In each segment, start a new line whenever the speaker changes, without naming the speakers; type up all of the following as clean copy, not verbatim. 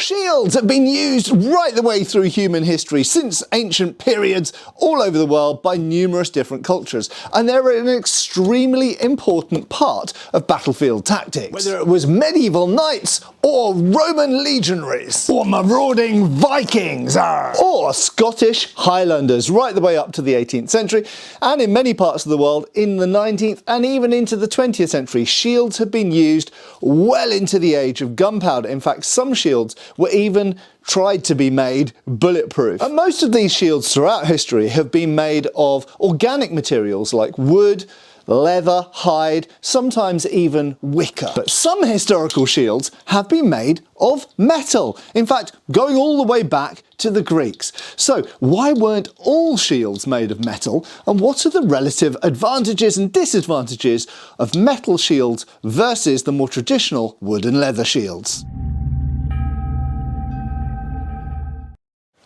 Shields have been used right the way through human history since ancient periods all over the world by numerous different cultures, and they're an extremely important part of battlefield tactics. Whether it was medieval knights or Roman legionaries or marauding Vikings or Scottish Highlanders right the way up to the 18th century, and in many parts of the world in the 19th and even into the 20th century, shields have been used well into the age of gunpowder. In fact, some shields were even tried to be made bulletproof. And most of these shields throughout history have been made of organic materials like wood, leather, hide, sometimes even wicker. But some historical shields have been made of metal. In fact, going all the way back to the Greeks. So why weren't all shields made of metal, and what are the relative advantages and disadvantages of metal shields versus the more traditional wood and leather shields?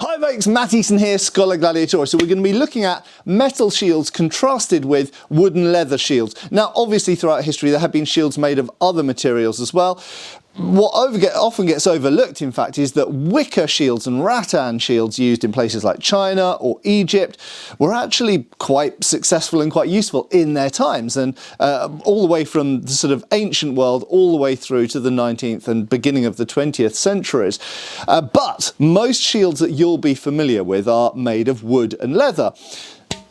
Hi folks, Matt Easton here, Schola Gladiatoria. So we're going to be looking at metal shields contrasted with wooden leather shields. Now obviously throughout history there have been shields made of other materials as well. What often gets overlooked, in fact, is that wicker shields and rattan shields used in places like China or Egypt were actually quite successful and quite useful in their times, and all the way from the sort of ancient world all the way through to the 19th and beginning of the 20th centuries. But most shields that you'll be familiar with are made of wood and leather.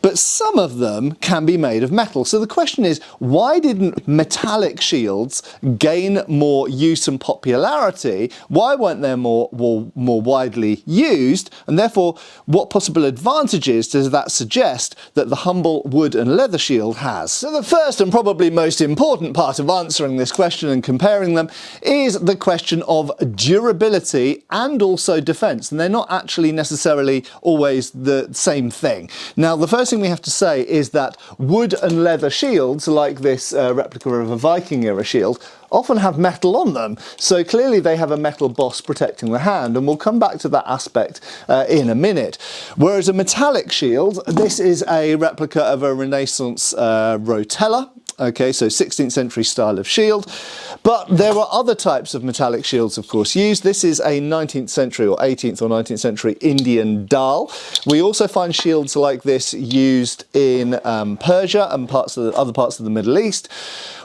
But some of them can be made of metal. So the question is, why didn't metallic shields gain more use and popularity? Why weren't they more widely used? And therefore, what possible advantages does that suggest that the humble wood and leather shield has? So the first and probably most important part of answering this question and comparing them is the question of durability and also defense. And they're not actually necessarily always the same thing. Now, the first thing we have to say is that wood and leather shields, like this replica of a Viking era shield, often have metal on them, so clearly they have a metal boss protecting the hand, and we'll come back to that aspect in a minute. Whereas a metallic shield, this is a replica of a Renaissance rotella. Okay, so 16th century style of shield. But there are other types of metallic shields, of course, used. This is a 19th century or 18th or 19th century Indian dal. We also find shields like this used in Persia and other parts of the Middle East.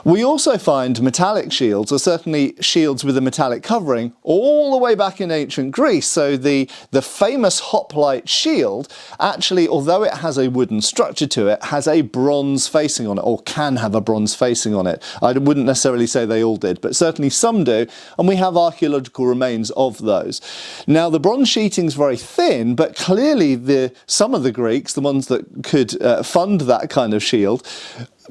We also find metallic shields, or certainly shields with a metallic covering, all the way back in ancient Greece. So the famous hoplite shield, actually, although it has a wooden structure to it, has a bronze facing on it, or can have a bronze facing on it. I wouldn't necessarily say they all did, but certainly some do, and we have archaeological remains of those. Now, the bronze sheeting is very thin, but clearly some of the Greeks, the ones that could fund that kind of shield,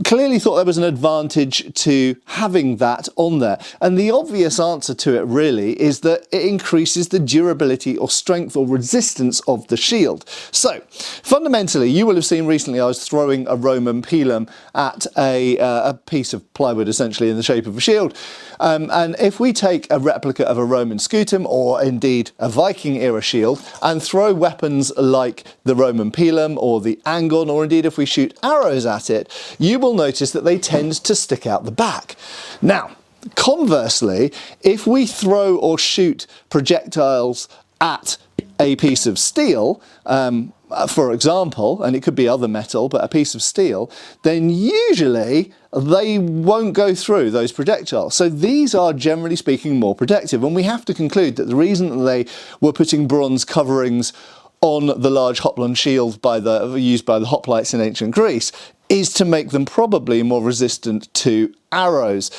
clearly thought there was an advantage to having that on there. And the obvious answer to it really is that it increases the durability or strength or resistance of the shield. So fundamentally, you will have seen recently I was throwing a Roman pilum at a piece of plywood essentially in the shape of a shield. And if we take a replica of a Roman scutum, or indeed a Viking era shield, and throw weapons like the Roman pilum or the angon, or indeed if we shoot arrows at it, you will notice that they tend to stick out the back. Now, conversely, if we throw or shoot projectiles at a piece of steel, for example, and it could be other metal, but a piece of steel, then usually they won't go through those projectiles. So these are, generally speaking, more protective. And we have to conclude that the reason that they were putting bronze coverings on the large hoplite shield used by the hoplites in ancient Greece is to make them probably more resistant to arrows.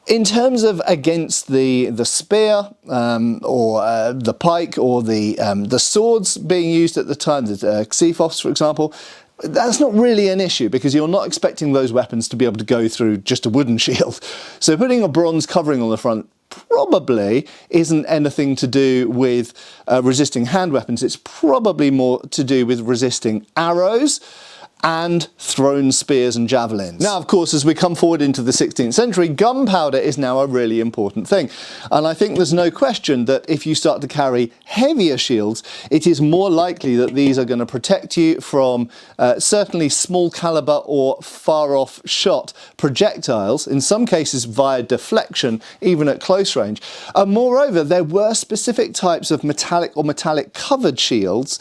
In terms of against the spear or the pike or the swords being used at the time, the xephos, for example, that's not really an issue because you're not expecting those weapons to be able to go through just a wooden shield. So putting a bronze covering on the front probably isn't anything to do with resisting hand weapons. It's probably more to do with resisting arrows. and thrown spears and javelins. Now, of course, as we come forward into the 16th century, gunpowder is now a really important thing. And I think there's no question that if you start to carry heavier shields, it is more likely that these are going to protect you from certainly small caliber or far off shot projectiles, in some cases via deflection, even at close range. And moreover, there were specific types of metallic or metallic covered shields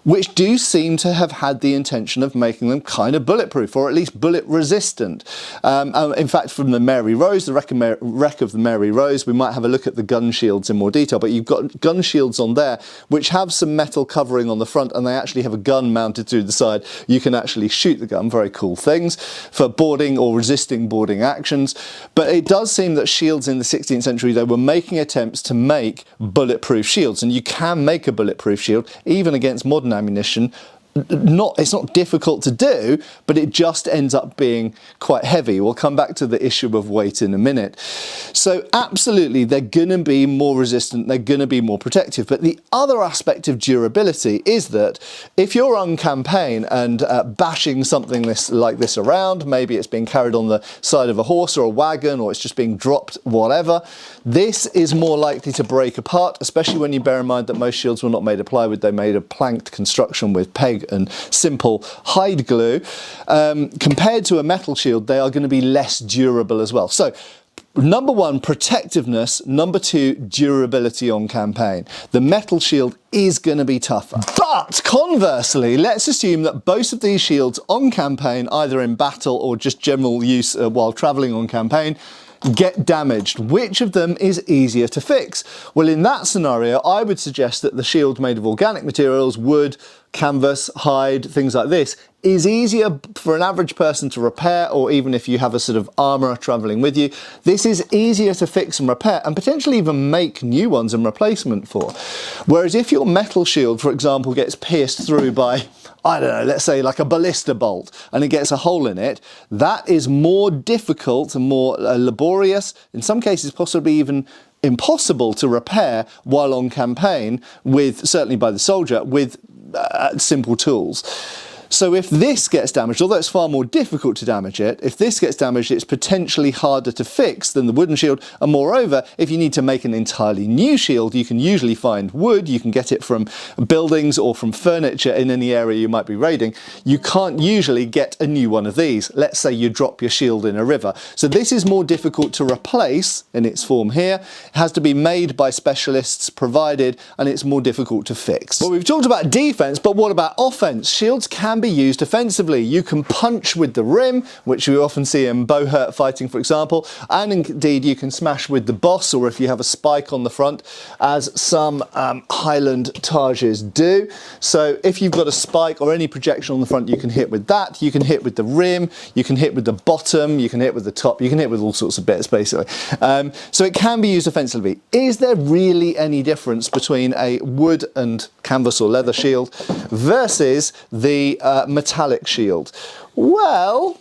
which do seem to have had the intention of making them kind of bulletproof, or at least bullet resistant. In fact, from the Mary Rose, the wreck of the Mary Rose, we might have a look at the gun shields in more detail, but you've got gun shields on there which have some metal covering on the front, and they actually have a gun mounted through the side. You can actually shoot the gun, very cool things for boarding or resisting boarding actions. But it does seem that shields in the 16th century, they were making attempts to make bulletproof shields, and you can make a bulletproof shield even against modern ammunition. It's not difficult to do, but it just ends up being quite heavy. We'll come back to the issue of weight in a minute. So absolutely, they're going to be more resistant, they're going to be more protective. But the other aspect of durability is that if you're on campaign and bashing something like this around, maybe it's being carried on the side of a horse or a wagon, or it's just being dropped, whatever, this is more likely to break apart, especially when you bear in mind that most shields were not made of plywood, they're made of planked construction with peg and simple hide glue. Compared to a metal shield, they are going to be less durable as well. So number one, protectiveness. Number two, durability on campaign. The metal shield is going to be tougher. But conversely, let's assume that both of these shields on campaign, either in battle or just general use while traveling on campaign, get damaged. Which of them is easier to fix? Well, in that scenario, I would suggest that the shield made of organic materials, wood, canvas, hide, things like this, is easier for an average person to repair, or even if you have a sort of armourer travelling with you, this is easier to fix and repair and potentially even make new ones in replacement for. Whereas if your metal shield, for example, gets pierced through by, I don't know, let's say like a ballista bolt, and it gets a hole in it, that is more difficult and more laborious, in some cases possibly even impossible to repair while on campaign, with, certainly by the soldier, with simple tools. So if this gets damaged, although it's far more difficult to damage it, if this gets damaged, it's potentially harder to fix than the wooden shield. And moreover, if you need to make an entirely new shield, you can usually find wood, you can get it from buildings or from furniture in any area you might be raiding. You can't usually get a new one of these. Let's say you drop your shield in a river. So this is more difficult to replace in its form here. It has to be made by specialists provided, and it's more difficult to fix. Well, we've talked about defense, but what about offense? Shields can be used offensively. You can punch with the rim, which we often see in bowhurt fighting, for example, and indeed you can smash with the boss, or if you have a spike on the front, as some Highland Tages do. So if you've got a spike or any projection on the front, you can hit with that, you can hit with the rim, you can hit with the bottom, you can hit with the top, you can hit with all sorts of bits, basically. So it can be used offensively. Is there really any difference between a wood and canvas or leather shield versus the metallic shield? Well,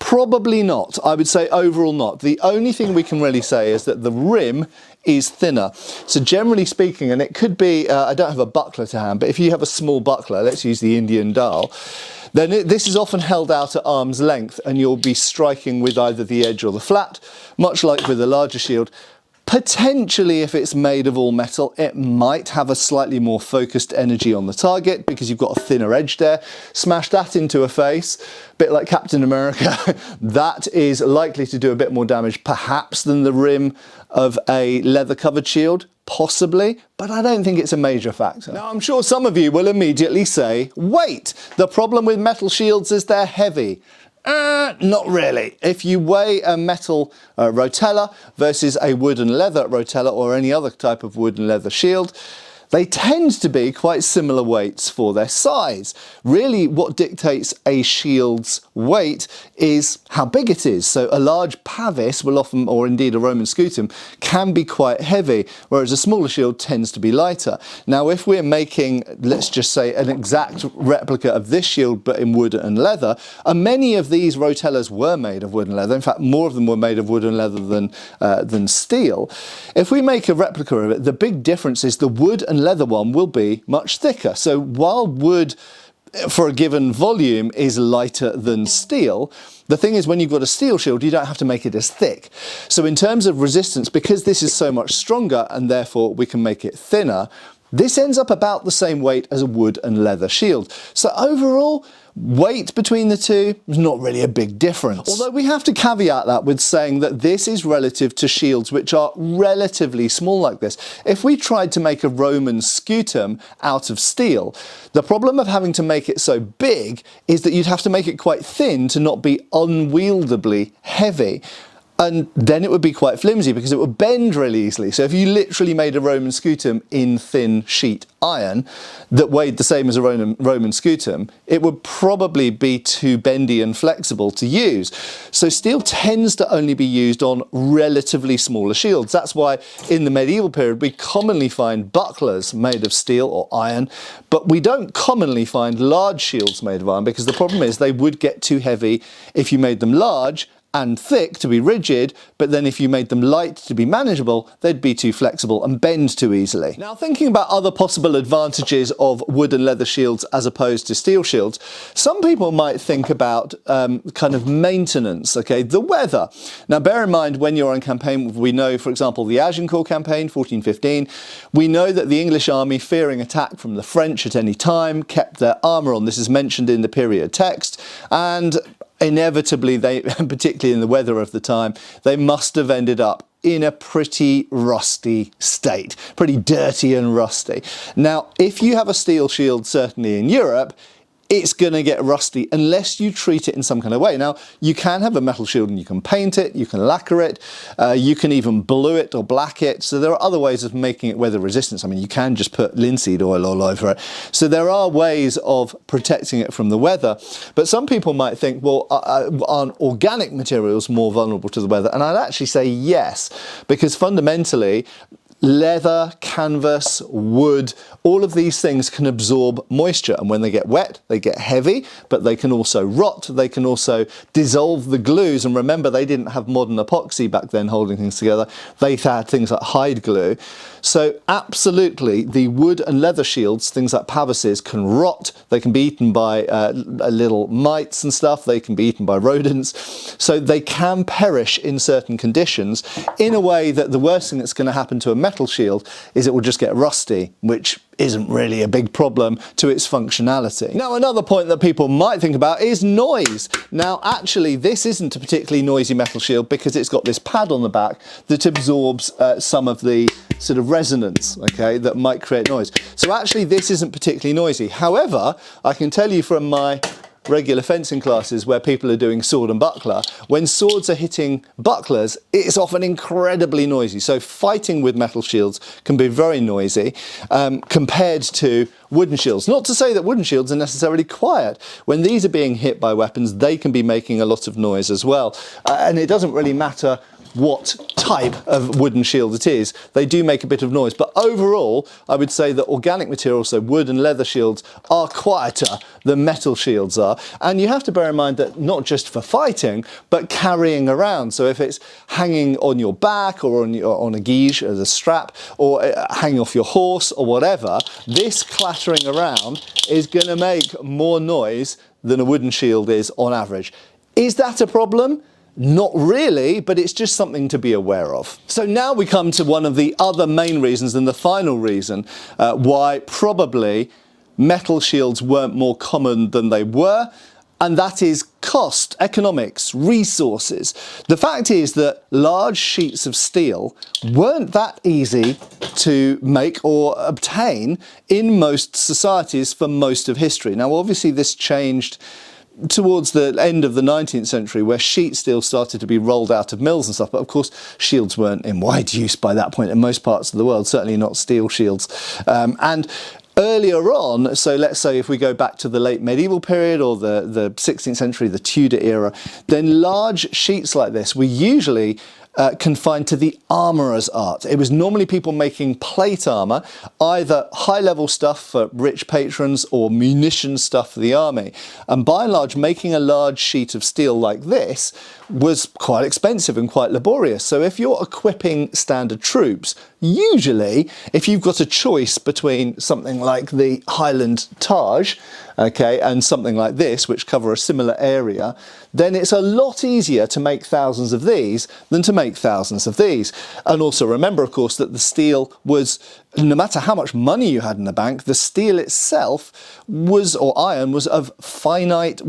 probably not. I would say overall not. The only thing we can really say is that the rim is thinner. So generally speaking, and it could be, I don't have a buckler to hand, but if you have a small buckler, let's use the Indian Dal, then this is often held out at arm's length, and you'll be striking with either the edge or the flat, much like with a larger shield. Potentially, if it's made of all metal, it might have a slightly more focused energy on the target because you've got a thinner edge there. Smash that into a face, a bit like Captain America, that is likely to do a bit more damage perhaps than the rim of a leather covered shield. Possibly, but I don't think it's a major factor. Now, I'm sure some of you will immediately say, wait, the problem with metal shields is they're heavy. Not really. If you weigh a metal rotella versus a wood and leather rotella or any other type of wood and leather shield, they tend to be quite similar weights for their size. Really, what dictates a shield's weight is how big it is. So a large pavis will often, or indeed a Roman scutum, can be quite heavy, whereas a smaller shield tends to be lighter. Now, if we're making, let's just say, an exact replica of this shield, but in wood and leather, and many of these rotellas were made of wood and leather, in fact, more of them were made of wood and leather than steel. If we make a replica of it, the big difference is the wood and leather one will be much thicker. So while wood for a given volume is lighter than steel. The thing is, when you've got a steel shield, you don't have to make it as thick. So in terms of resistance, because this is so much stronger and therefore we can make it thinner, this ends up about the same weight as a wood and leather shield. So overall, weight between the two is not really a big difference. Although we have to caveat that with saying that this is relative to shields which are relatively small like this. If we tried to make a Roman scutum out of steel, the problem of having to make it so big is that you'd have to make it quite thin to not be unwieldably heavy. And then it would be quite flimsy because it would bend really easily. So if you literally made a Roman scutum in thin sheet iron that weighed the same as a Roman scutum, it would probably be too bendy and flexible to use. So steel tends to only be used on relatively smaller shields. That's why in the medieval period we commonly find bucklers made of steel or iron, but we don't commonly find large shields made of iron because the problem is they would get too heavy if you made them large and thick to be rigid, but then if you made them light to be manageable, they'd be too flexible and bend too easily. Now, thinking about other possible advantages of wood and leather shields as opposed to steel shields, some people might think about kind of maintenance, okay, the weather. Now, bear in mind, when you're on campaign, we know, for example, the Agincourt campaign, 1415, we know that the English army, fearing attack from the French at any time, kept their armour on. This is mentioned in the period text, and inevitably, particularly in the weather of the time, they must have ended up in a pretty rusty state, pretty dirty and rusty. Now, if you have a steel shield, certainly in Europe, it's going to get rusty unless you treat it in some kind of way. Now, you can have a metal shield and you can paint it, you can lacquer it, you can even blue it or black it. So there are other ways of making it weather resistant. I mean, you can just put linseed oil all over it. So there are ways of protecting it from the weather. But some people might think, well, aren't organic materials more vulnerable to the weather? And I'd actually say yes, because fundamentally, leather, canvas, wood, all of these things can absorb moisture, and when they get wet, they get heavy, but they can also rot, they can also dissolve the glues, and remember, they didn't have modern epoxy back then holding things together, they had things like hide glue. So absolutely, the wood and leather shields, things like pavises, can rot, they can be eaten by little mites and stuff, they can be eaten by rodents, so they can perish in certain conditions in a way that the worst thing that's going to happen to a metal shield is it will just get rusty, which isn't really a big problem to its functionality. Now, another point that people might think about is noise. Now, actually, this isn't a particularly noisy metal shield because it's got this pad on the back that absorbs some of the sort of resonance, okay, that might create noise. So actually, this isn't particularly noisy. However, I can tell you from my regular fencing classes where people are doing sword and buckler, when swords are hitting bucklers, it's often incredibly noisy. So fighting with metal shields can be very noisy compared to wooden shields. Not to say that wooden shields are necessarily quiet. When these are being hit by weapons, they can be making a lot of noise as well. And it doesn't really matter what type of wooden shield it is, they do make a bit of noise. But overall, I would say that organic materials, so wood and leather shields, are quieter than metal shields are. And you have to bear in mind that not just for fighting, but carrying around. So if it's hanging on your back or on a guige as a strap, or hanging off your horse or whatever, this clattering around is going to make more noise than a wooden shield is on average. Is that a problem? Not really, but it's just something to be aware of. So now we come to one of the other main reasons, and the final reason why probably metal shields weren't more common than they were, and that is cost, economics, resources. The fact is that large sheets of steel weren't that easy to make or obtain in most societies for most of history. Now, obviously this changed towards the end of the 19th century, where sheet steel started to be rolled out of mills and stuff, but of course shields weren't in wide use by that point in most parts of the world, certainly not steel shields. And earlier on, so let's say if we go back to the late medieval period or the 16th century, the Tudor era, then large sheets like this were usually confined to the armourer's art. It was normally people making plate armour, either high-level stuff for rich patrons or munition stuff for the army. And by and large, making a large sheet of steel like this was quite expensive and quite laborious. So if you're equipping standard troops, usually if you've got a choice between something like the Highland Taj okay, and something like this, which cover a similar area, then it's a lot easier to make thousands of these than to make thousands of these. And also remember, of course, that the steel was, no matter how much money you had in the bank, the steel itself was, or iron was a finite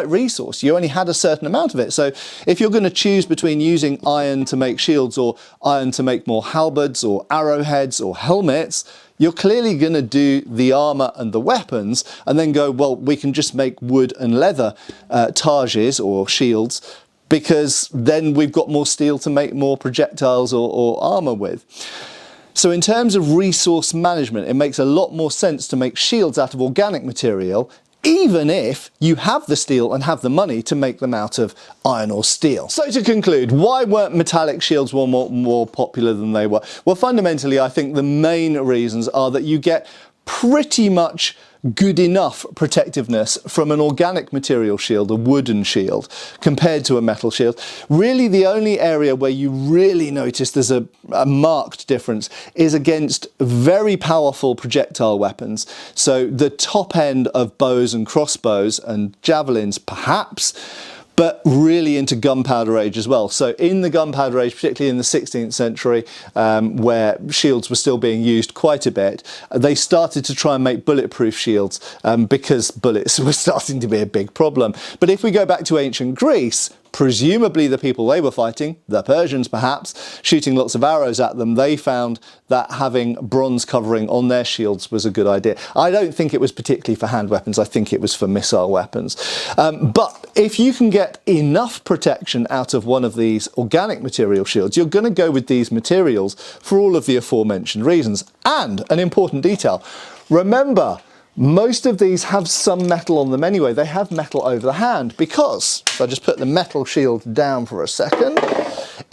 resource. You only had a certain amount of it. So if you're going to choose between using iron to make shields or iron to make more halberds or arrowheads or helmets, you're clearly going to do the armour and the weapons and then go, well, we can just make wood and leather targes or shields, because then we've got more steel to make more projectiles or armour with. So in terms of resource management, it makes a lot more sense to make shields out of organic material, even if you have the steel and have the money to make them out of iron or steel. So to conclude, why weren't metallic shields more popular than they were? Well, fundamentally, I think the main reasons are that you get pretty much good enough protectiveness from an organic material shield, a wooden shield, compared to a metal shield. Really, the only area where you really notice there's a marked difference is against very powerful projectile weapons. So the top end of bows and crossbows and javelins, perhaps, but really into gunpowder age as well. So in the gunpowder age, particularly in the 16th century, where shields were still being used quite a bit, they started to try and make bulletproof shields because bullets were starting to be a big problem. But if we go back to ancient Greece, presumably the people they were fighting, the Persians perhaps, shooting lots of arrows at them, they found that having bronze covering on their shields was a good idea. I don't think it was particularly for hand weapons, I think it was for missile weapons. But if you can get enough protection out of one of these organic material shields, you're going to go with these materials for all of the aforementioned reasons. And an important detail, remember, most of these have some metal on them anyway. They have metal over the hand because, if I just put the metal shield down for a second,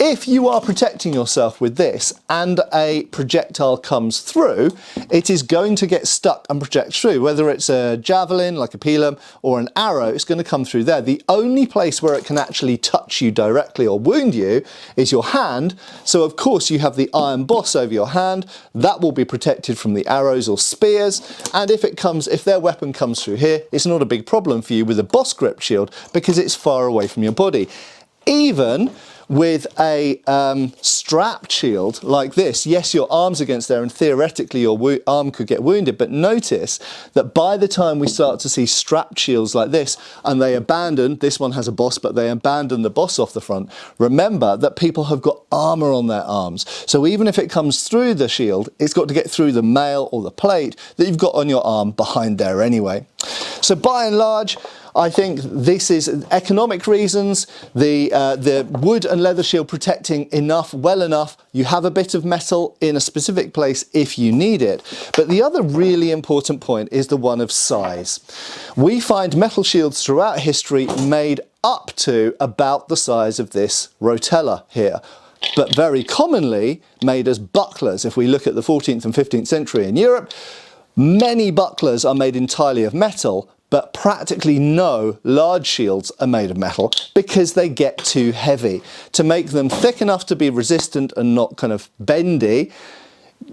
if you are protecting yourself with this and a projectile comes through, it is going to get stuck and project through. Whether it's a javelin, like a pilum, or an arrow, it's going to come through there. The only place where it can actually touch you directly or wound you is your hand. So of course you have the iron boss over your hand. That will be protected from the arrows or spears. And if their weapon comes through here, it's not a big problem for you with a boss grip shield because it's far away from your body. Even with a strapped shield like this, yes, your arm's against there and theoretically your arm could get wounded, but notice that by the time we start to see strapped shields like this and they abandon, this one has a boss, but they abandon the boss off the front, remember that people have got armour on their arms. So even if it comes through the shield, it's got to get through the mail or the plate that you've got on your arm behind there anyway. So by and large, I think this is economic reasons, the wood and leather shield protecting well enough. You have a bit of metal in a specific place if you need it. But the other really important point is the one of size. We find metal shields throughout history made up to about the size of this rotella here, but very commonly made as bucklers. If we look at the 14th and 15th century in Europe, many bucklers are made entirely of metal, but practically no large shields are made of metal because they get too heavy. To make them thick enough to be resistant and not kind of bendy,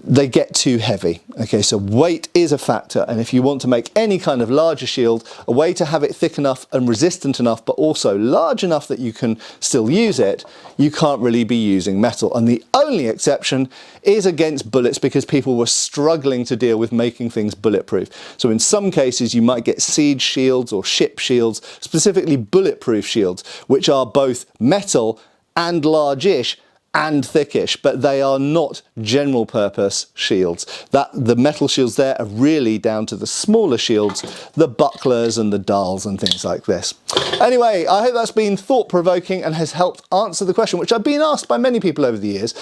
they get too heavy. Okay, so weight is a factor, and if you want to make any kind of larger shield, a way to have it thick enough and resistant enough, but also large enough that you can still use it, you can't really be using metal. And the only exception is against bullets, because people were struggling to deal with making things bulletproof. So in some cases you might get siege shields or ship shields, specifically bulletproof shields, which are both metal and large-ish and thickish, but they are not general purpose shields. The metal shields there are really down to the smaller shields, the bucklers and the dals and things like this. Anyway, I hope that's been thought-provoking and has helped answer the question, which I've been asked by many people over the years.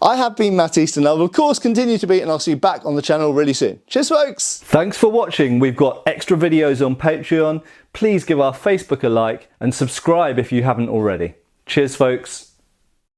I have been Matt Easton, I will of course continue to be, and I'll see you back on the channel really soon. Cheers folks! Thanks for watching. We've got extra videos on Patreon. Please give our Facebook a like and subscribe if you haven't already. Cheers folks!